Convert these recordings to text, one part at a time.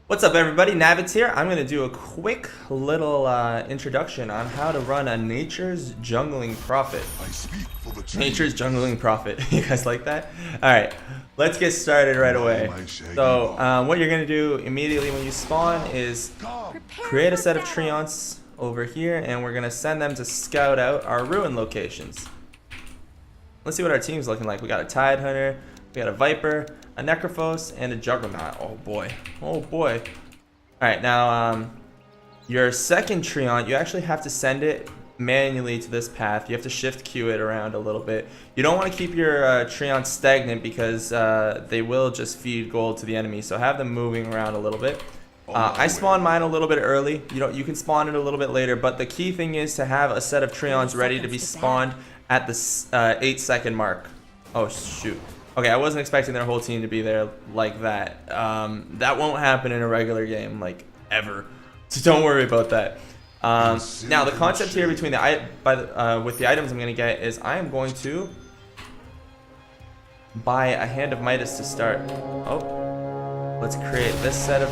What's up, everybody? Navitz here. I'm going to do a quick little introduction on how to run a Nature's Jungling Prophet. Nature's Jungling Prophet. You guys like that? Alright, let's get started right away. So, what you're going to do immediately when you spawn is create a set of Treants over here, and we're going to send them to scout out our ruin locations. Let's see what our team's looking like. We got a Tide Hunter, we got a Viper, a Necrophos, and a Juggernaut. Oh boy. Oh boy. Alright, now your second Treant, you actually have to send it manually to this path. You have to shift queue it around a little bit. You don't want to keep your Treants stagnant because they will just feed gold to the enemy. So have them moving around a little bit. I spawned mine a little bit early. You can spawn it a little bit later, but the key thing is to have a set of Treants ready to be spawned at the 8-second mark. Oh shoot. Okay, I wasn't expecting their whole team to be there like that. That won't happen in a regular game, like, ever. So don't worry about that. Now, the concept here between with the items I'm going to get is I am going to buy a Hand of Midas to start. Oh, let's create this set of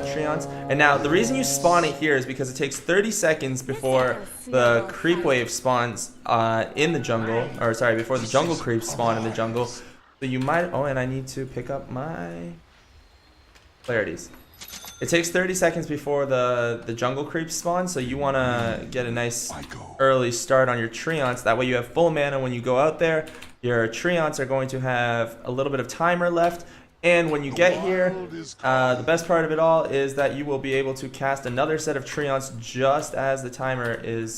Treants. And now, the reason you spawn it here is because it takes 30 seconds before the creep wave spawns in the jungle. Or, sorry, before the jungle creeps spawn in the jungle. So you might, oh, and I need to pick up my clarities. It takes 30 seconds before the jungle creeps spawn, so you want to get a nice early start on your Treants. That way you have full mana when you go out there. Your Treants are going to have a little bit of timer left. And when you get here, the best part of it all is that you will be able to cast another set of Treants just as the timer is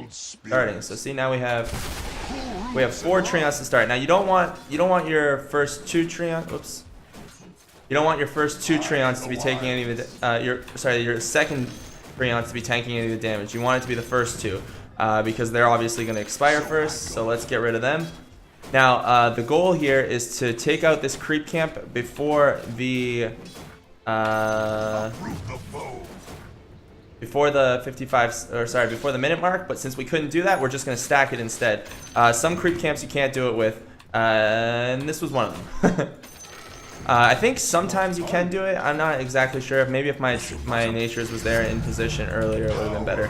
starting. So see, now we have 4 Treants to start. Now you don't want your first 2 Treants. Whoops. You don't want your first 2 Treants to be taking any of the your second Treants to be tanking any of the damage. You want it to be the first 2 because they're obviously going to expire first. So let's get rid of them. Now, the goal here is to take out this creep camp before the minute mark, but since we couldn't do that, we're just going to stack it instead. Some creep camps you can't do it with, and this was one of them. I think sometimes you can do it. I'm not exactly sure. Maybe if my Natures was there in position earlier, it would have been better.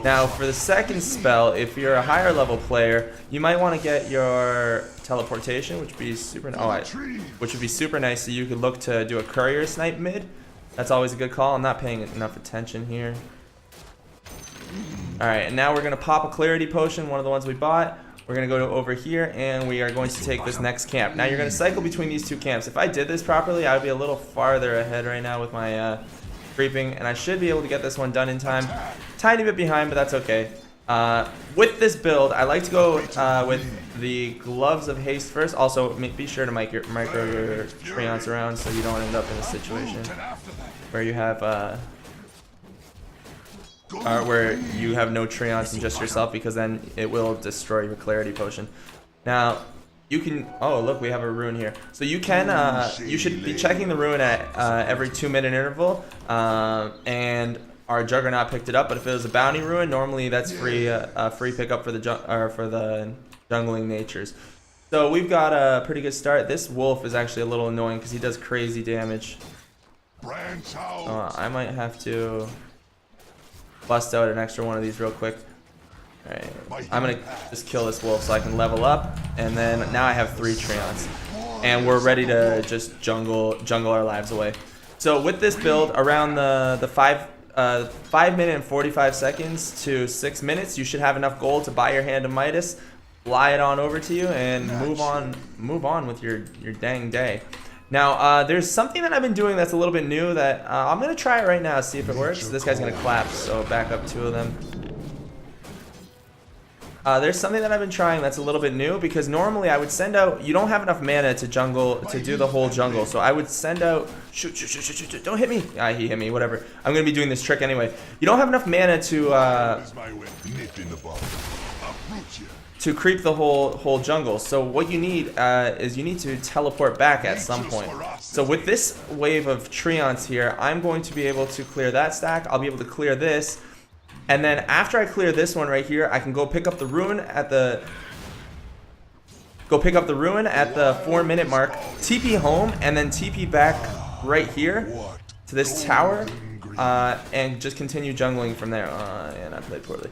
Now, for the second spell, if you're a higher level player, you might want to get your teleportation, which would be super nice. So you could look to do a courier snipe mid. That's always a good call. I'm not paying enough attention here. All right, and now we're gonna pop a clarity potion, one of the ones we bought. We're gonna go over here, and we are going to take this next camp. Now you're gonna cycle between these 2 camps. If I did this properly, I would be a little farther ahead right now with my creeping, and I should be able to get this one done in time. Tiny bit behind, but that's okay. With this build, I like to go with the gloves of haste first. Also, be sure to micro your Treants around so you don't end up in a situation where you have no Treants and just yourself, because then it will destroy your clarity potion. Now, you can, oh look, we have a rune here. So you can, you should be checking the rune at every 2-minute interval, and our Juggernaut picked it up. But if it was a bounty rune, normally that's free pickup for the jungling natures. So we've got a pretty good start. This wolf is actually a little annoying because he does crazy damage. I might have to bust out an extra one of these real quick. Alright, I'm gonna just kill this wolf so I can level up, and then now I have 3 Treants, and we're ready to just jungle our lives away. So with this build, around the 5 minute and 45 seconds to 6 minutes, you should have enough gold to buy your Hand of Midas, fly it on over to you, and move on with your dang day. Now, there's something that I've been doing that's a little bit new that I'm gonna try it right now, see if it works. This guy's gonna collapse, so back up 2 of them. There's something that I've been trying that's a little bit new, because normally I would send out, you don't have enough mana to do the whole jungle, so I would send out, shoot, don't hit me. He hit me, whatever. I'm going to be doing this trick anyway. You don't have enough mana to creep the whole jungle, so what you need is you need to teleport back at some point. So with this wave of Treants here, I'm going to be able to clear that stack. I'll be able to clear this. And then after I clear this one right here, I can go pick up the rune at the 4-minute mark, TP home, and then TP back right here to this tower and just continue jungling from there. And I played poorly.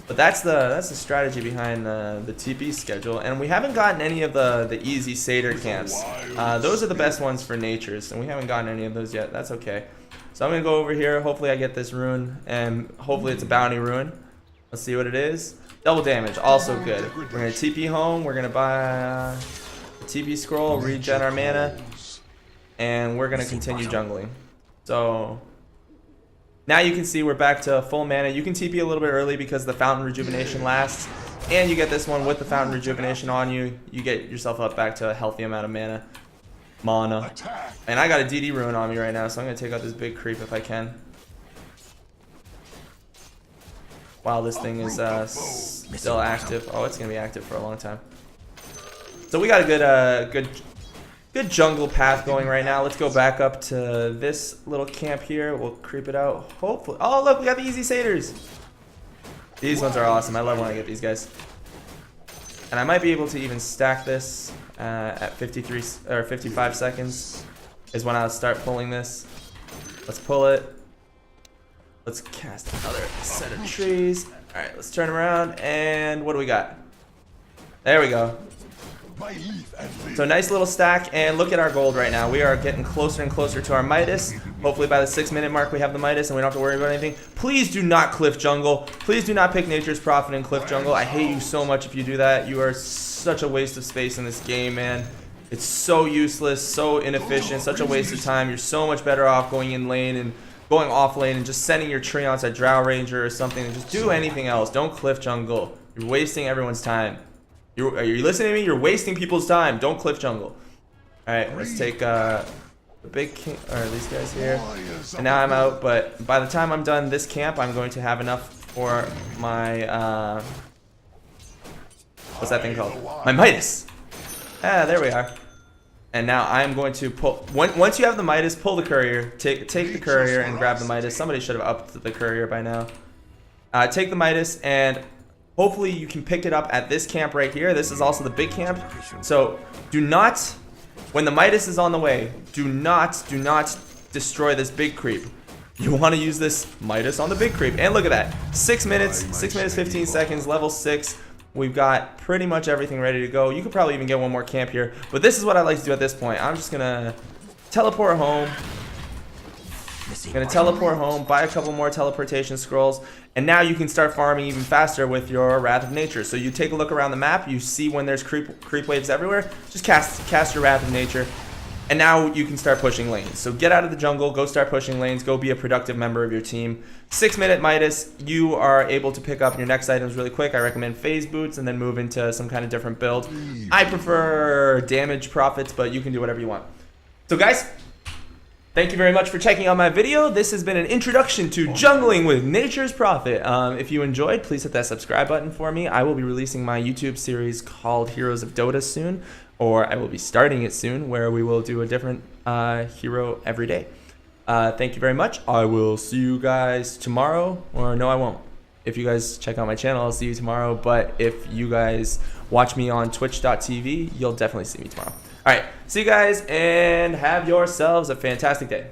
But that's the strategy behind the TP schedule, and we haven't gotten any of the easy satyr camps. Those are the best ones for natures, and we haven't gotten any of those yet. That's okay. So I'm gonna go over here. Hopefully I get this rune, and hopefully it's a bounty rune. Let's see what it is. Double damage, also good. We're gonna TP home. We're gonna buy a TP scroll, regen our mana, and we're gonna continue jungling. So now you can see we're back to full mana. You can TP a little bit early because the fountain rejuvenation lasts, and you get this one with the fountain rejuvenation on you. You get yourself up back to a healthy amount of mana. And I got a DD rune on me right now, so I'm gonna take out this big creep if I can. While this thing is still active. Oh, it's gonna be active for a long time. So we got a good jungle path going right now. Let's go back up to this little camp here. We'll creep it out. Hopefully. Oh, look, we got the easy satyrs. These ones are awesome. I love when I get these guys. And I might be able to even stack this at 53 or 55 seconds is when I'll start pulling this. Let's pull it. Let's cast another set of trees. All right, let's turn around, and what do we got? There we go. So nice little stack, and look at our gold right now. We are getting closer and closer to our Midas. Hopefully by the 6-minute mark we have the Midas and we don't have to worry about anything. Please do not cliff jungle. Please do not pick Nature's Prophet and cliff jungle. I hate you so much if you do that. You are such a waste of space in this game, man. It's so useless, so inefficient, such a waste of time. You're so much better off going in lane and going off lane and just sending your Treants at Drow Ranger or something, and just do anything else. Don't cliff jungle. You're wasting everyone's time. Are you listening to me? You're wasting people's time. Don't cliff jungle. Alright, let's take the big king, or these guys here. And now I'm out, but by the time I'm done this camp, I'm going to have enough for my, what's that thing called? My Midas. Ah, there we are. And now I'm going to pull, once you have the Midas, pull the courier. Take the courier and grab the Midas. Somebody should have upped the courier by now. Take the Midas, and hopefully you can pick it up at this camp right here. This is also the big camp. So do not, when the Midas is on the way, do not destroy this big creep. You want to use this Midas on the big creep. And look at that. 6 minutes, 15 seconds, level 6. We've got pretty much everything ready to go. You could probably even get one more camp here. But this is what I like to do at this point. I'm just going to teleport home. Buy a couple more teleportation scrolls, and now you can start farming even faster with your Wrath of Nature. So you take a look around the map, you see when there's creep waves everywhere, just cast your Wrath of Nature, and now you can start pushing lanes. So get out of the jungle, go start pushing lanes, go be a productive member of your team. 6-minute Midas, you are able to pick up your next items really quick. I recommend phase boots and then move into some kind of different build. I prefer damage profits, but you can do whatever you want. So guys, thank you very much for checking out my video. This has been an introduction to jungling with Nature's Prophet. If you enjoyed, please hit that subscribe button for me. I will be releasing my YouTube series called Heroes of Dota soon, or I will be starting it soon, where we will do a different hero every day. Thank you very much. I will see you guys tomorrow, or no, I won't. If you guys check out my channel, I'll see you tomorrow, but if you guys watch me on twitch.tv, you'll definitely see me tomorrow. All right, see you guys, and have yourselves a fantastic day.